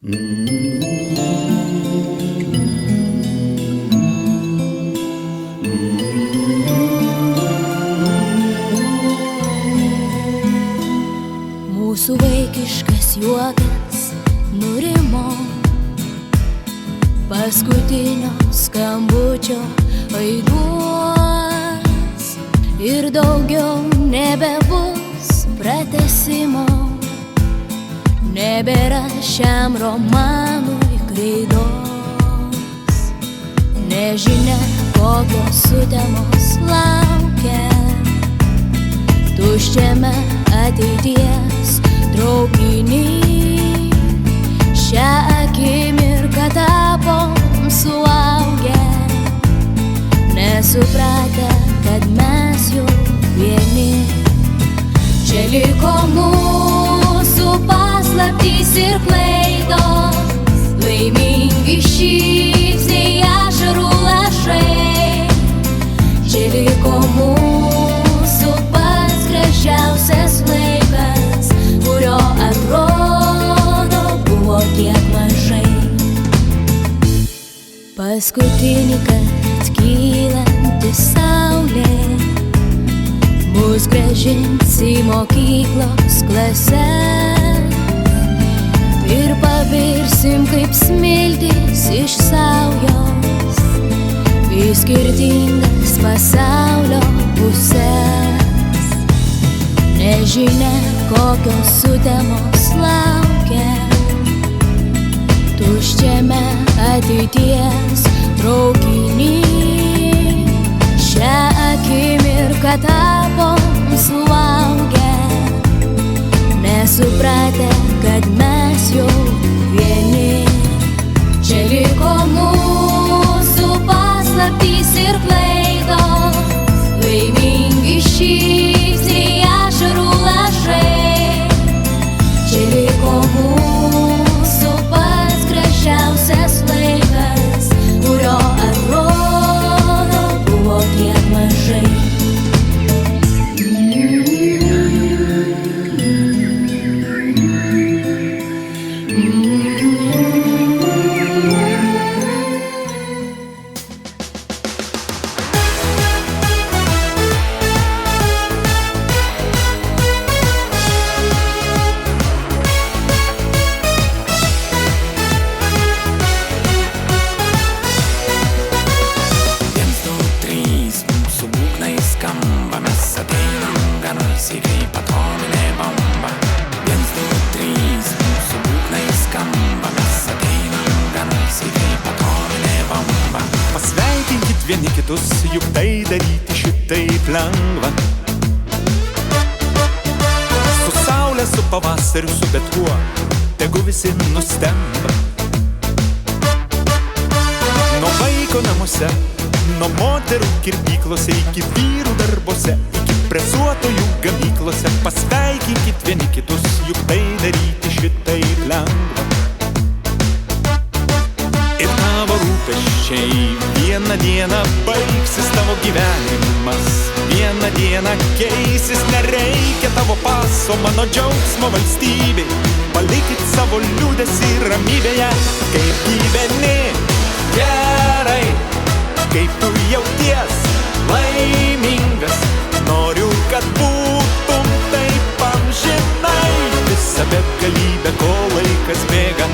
Mūsų vaikiškas juokas nurimo, paskutinio skambučio aiduos ir daugiau nebebus pratęsimo, nebėra šiam romanui kreidos. Nežinia, kokios sutemos laukia tuščiame ateities traukiny. Šią akimirką tapom suaugę, nesupratę, kad mes jau vieni. Čia liko mūsų paslaptys ir klaidos, laimingi šypsniai, ašarų lašai. Čia liko mūsų pats gražiausias laikas, kurio atrodo buvo tiek mažai. Paskutinį kart kylanti saulė mus grąžins į mokyklos klases ir pavirsim kaip smiltys iš saujos į skirtingas pasaulio puses. Nežinia, kokios sutemos laukia tuščiame ateities traukiny. Šią akimirką tapom suaugę, nesupratę, kad mes jau vieni. Čia liko mūsų paslaptys ir klaidos, laimingi šypsniai, ašarų lašai. Čia liko mūsų pats gražiausias laikas, kurio atrodo buvo tiek mažai. Vieni kitus, juk tai daryti šitaip lengva. Su saulė, su pavasariu, su bet kuo, tegu visi nustemba. Nuo vaiko namuose, nuo moterų kirpyklose, iki vyrų darbuose, iki presuotojų gamyklose. Pasveikinkit vieni kitus, juk tai daryti šitaip lengva. Ir tavo rūpesčiai vieną dieną baigsis, tavo gyvenimas vieną dieną keisis. Nereikia tavo paso, mano džiaugsmo valstybei. Palikit savo liūdesį ramybėje. Kaip gyveni gerai, kaip tu jauties laimingas. Noriu, kad būtum taip amžinai. Visą begalybę, kol laikas bėga,